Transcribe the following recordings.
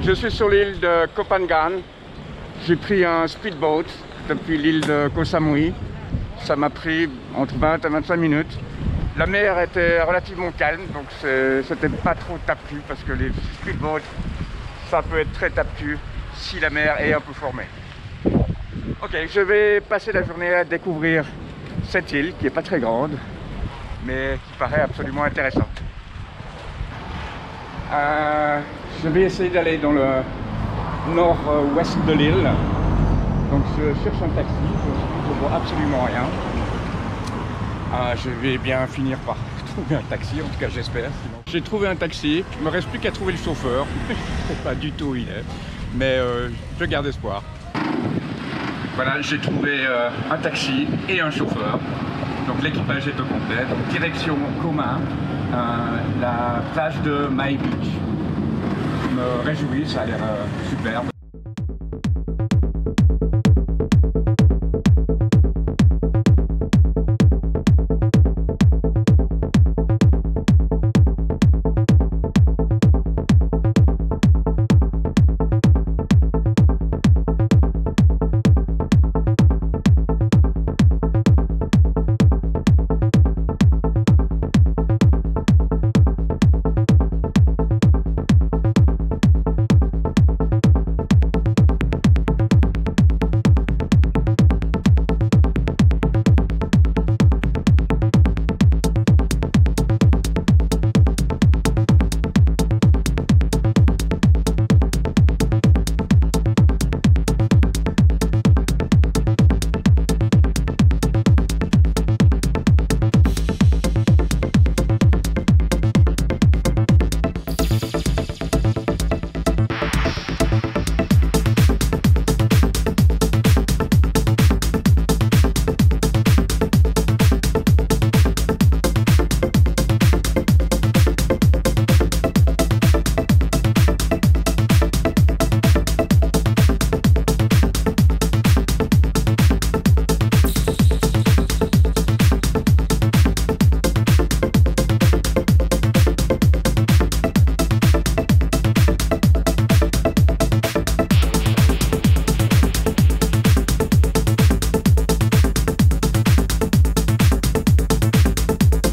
je suis sur l'île de Koh Phangan. J'ai pris un speedboat depuis l'île de Koh Samui. Ça m'a pris entre 20 et 25 minutes. La mer était relativement calme, donc c'était pas trop tapu parce que les speedboats, ça peut être très tapu si la mer est un peu formée. Ok, je vais passer la journée à découvrir cette île qui n'est pas très grande, mais qui paraît absolument intéressante. Je vais essayer d'aller dans le nord-ouest de l'île. Donc je cherche un taxi, je ne vois absolument rien. Je vais bien finir par trouver un taxi, en tout cas j'espère. J'ai trouvé un taxi, il ne me reste plus qu'à trouver le chauffeur. Je ne sais pas du tout où il est, mais je garde espoir. Voilà, j'ai trouvé un taxi et un chauffeur. Donc l'équipage est au complet. Donc direction Koma, la plage de Mai Beach. Je me réjouis, ça a l'air superbe.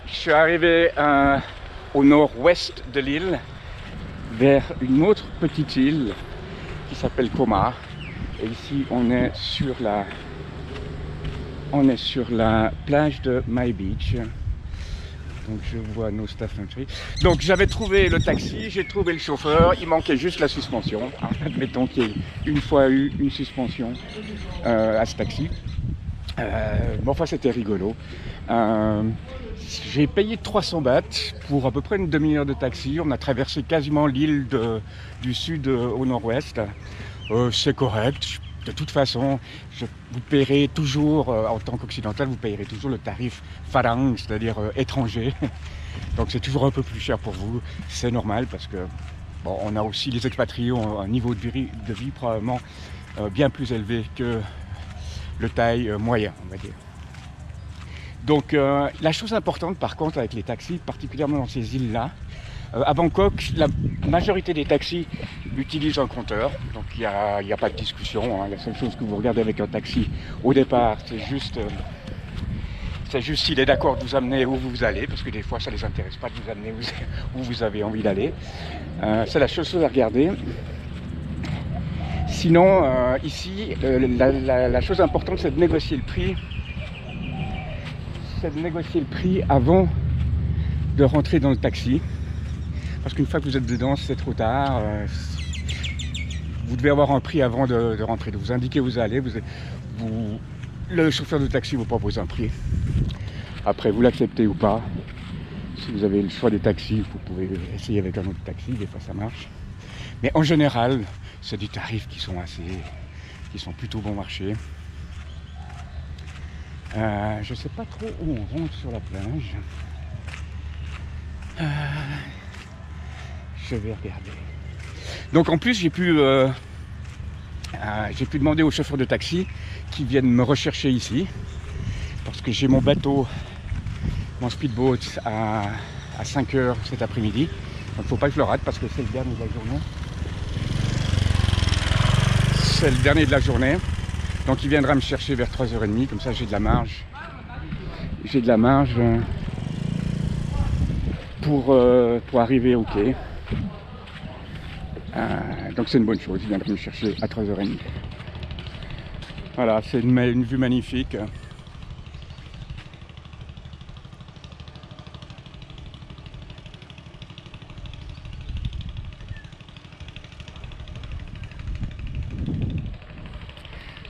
Je suis arrivé au nord-ouest de l'île, vers une autre petite île qui s'appelle Koma. Et ici, on est sur la plage de Mai Beach. Donc je vois no staff entry. Donc j'avais trouvé le taxi, j'ai trouvé le chauffeur, il manquait juste la suspension. Admettons qu'il y ait une fois eu une suspension à ce taxi. Bon, enfin c'était rigolo. J'ai payé 300 bahts pour à peu près une demi-heure de taxi. On a traversé quasiment l'île du sud au nord-ouest. C'est correct. De toute façon, vous paierez toujours, en tant qu'occidental, vous paierez toujours le tarif farang, c'est-à-dire étranger. Donc c'est toujours un peu plus cher pour vous. C'est normal parce que bon, on a aussi les expatriés ont un niveau de vie probablement bien plus élevé que le thaï moyen, on va dire. Donc la chose importante par contre avec les taxis, particulièrement dans ces îles-là, à Bangkok, la majorité des taxis utilisent un compteur, donc il n'y a pas de discussion, hein. La seule chose que vous regardez avec un taxi au départ, c'est juste s'il est d'accord de vous amener où vous allez, parce que des fois ça ne les intéresse pas de vous amener où vous avez envie d'aller. C'est la seule chose à regarder. Sinon, ici, la chose importante, c'est de négocier le prix. C'est de négocier le prix avant de rentrer dans le taxi. Parce qu'une fois que vous êtes dedans, c'est trop tard. Vous devez avoir un prix avant de rentrer, de vous indiquer où vous allez. Le chauffeur de taxi vous propose un prix. Après, vous l'acceptez ou pas. Si vous avez le choix des taxis, vous pouvez essayer avec un autre taxi, des fois ça marche. Mais en général, c'est des tarifs qui sont plutôt bon marché. Je ne sais pas trop où on rentre sur la plage. Je vais regarder. Donc en plus, j'ai pu demander au chauffeur de taxi qui vienne me rechercher ici. Parce que j'ai mon bateau, mon speedboat à 5 h cet après-midi. Donc il ne faut pas que je le rate parce que c'est le dernier de la journée. c'est le dernier de la journée. Donc il viendra me chercher vers 3h30, comme ça j'ai de la marge. J'ai de la marge pour arriver au quai. Donc c'est une bonne chose, il viendra me chercher à 3h30. Voilà, c'est une vue magnifique.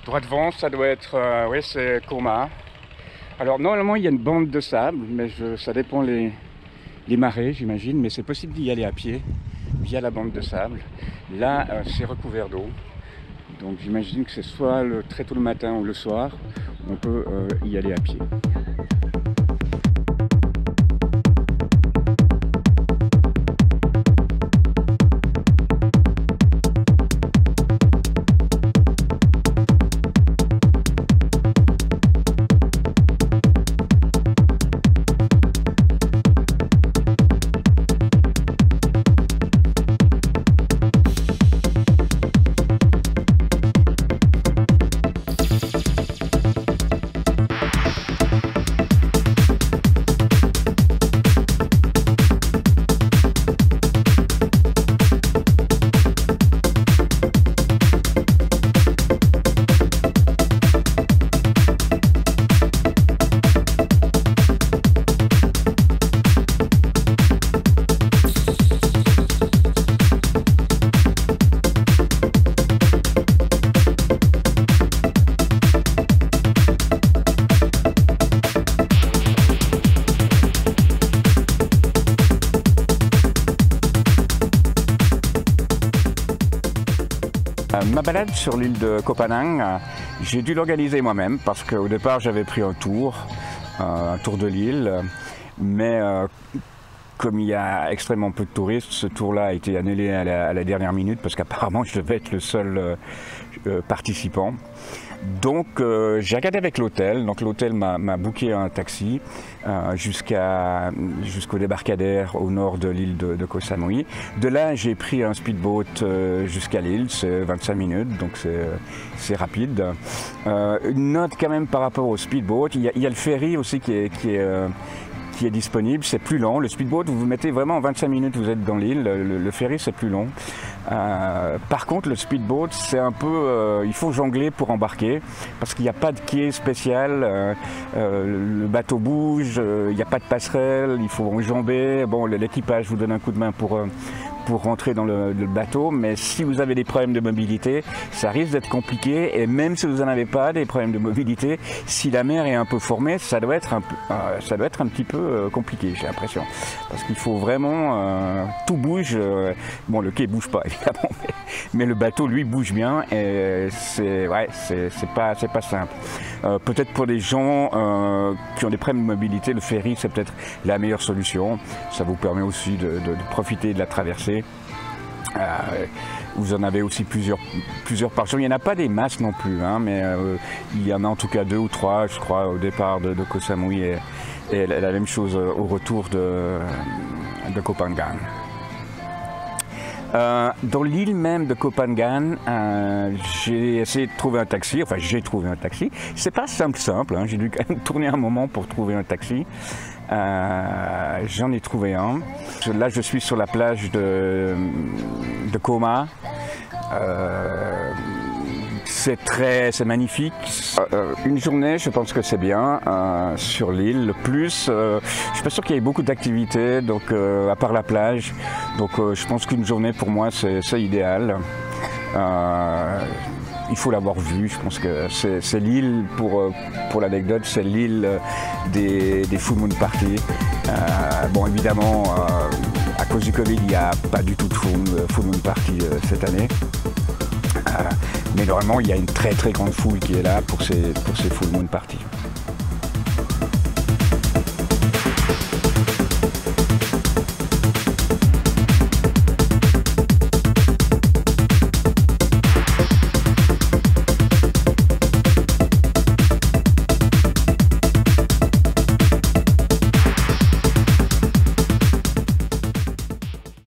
Droit devant, ça doit être, oui, c'est Coma. Alors normalement il y a une bande de sable, mais ça dépend les marées, j'imagine, mais c'est possible d'y aller à pied via la bande de sable. Là, c'est recouvert d'eau, donc j'imagine que c'est soit très tôt le matin ou le soir, on peut y aller à pied. Ma balade sur l'île de Koh Phangan, j'ai dû l'organiser moi-même parce qu'au départ j'avais pris un tour de l'île, mais comme il y a extrêmement peu de touristes, ce tour-là a été annulé à la dernière minute parce qu'apparemment je devais être le seul participant. Donc j'ai regardé avec l'hôtel, donc l'hôtel m'a booké un taxi jusqu'au débarcadère au nord de l'île de Koh Samui. De là j'ai pris un speedboat jusqu'à l'île, c'est 25 minutes, donc c'est rapide. Une note quand même par rapport au speedboat, il y a le ferry aussi qui est disponible, c'est plus long. Le speedboat, vous vous mettez vraiment en 25 minutes, vous êtes dans l'île. Le ferry, c'est plus long. Par contre, le speedboat, c'est un peu... il faut jongler pour embarquer, parce qu'il n'y a pas de quai spécial. Le bateau bouge, il n'y a pas de passerelle, il faut enjamber. Bon, l'équipage vous donne un coup de main pour rentrer dans le bateau, mais si vous avez des problèmes de mobilité, ça risque d'être compliqué, et même si vous n'en avez pas des problèmes de mobilité, si la mer est un peu formée, ça doit être un petit peu compliqué, j'ai l'impression, parce qu'il faut vraiment tout bouge. Bon, le quai bouge pas évidemment, mais le bateau lui bouge bien, et c'est pas simple. Peut-être pour les gens qui ont des problèmes de mobilité, le ferry c'est peut-être la meilleure solution. Ça vous permet aussi de profiter de la traversée. Vous en avez aussi plusieurs par jour. Il n'y en a pas des masses non plus, hein, mais il y en a en tout cas 2 ou 3, je crois, au départ de Koh Samui, et la même chose au retour de Koh Phangan. Dans l'île même de Koh Phangan, j'ai essayé de trouver un taxi, enfin j'ai trouvé un taxi. C'est pas simple, hein, j'ai dû quand même tourner un moment pour trouver un taxi. J'en ai trouvé un. Là je suis sur la plage de Coma. C'est magnifique. Une journée, je pense que c'est bien sur l'île. Le plus, je suis pas sûr qu'il y ait beaucoup d'activités, donc à part la plage. Donc je pense qu'une journée pour moi c'est idéal. Il faut l'avoir vu. Je pense que c'est l'île, pour l'anecdote, c'est l'île des full moon parties. Bon, évidemment, à cause du Covid, il n'y a pas du tout de full moon party cette année. Mais normalement, il y a une très très grande foule qui est là pour ces full moon parties.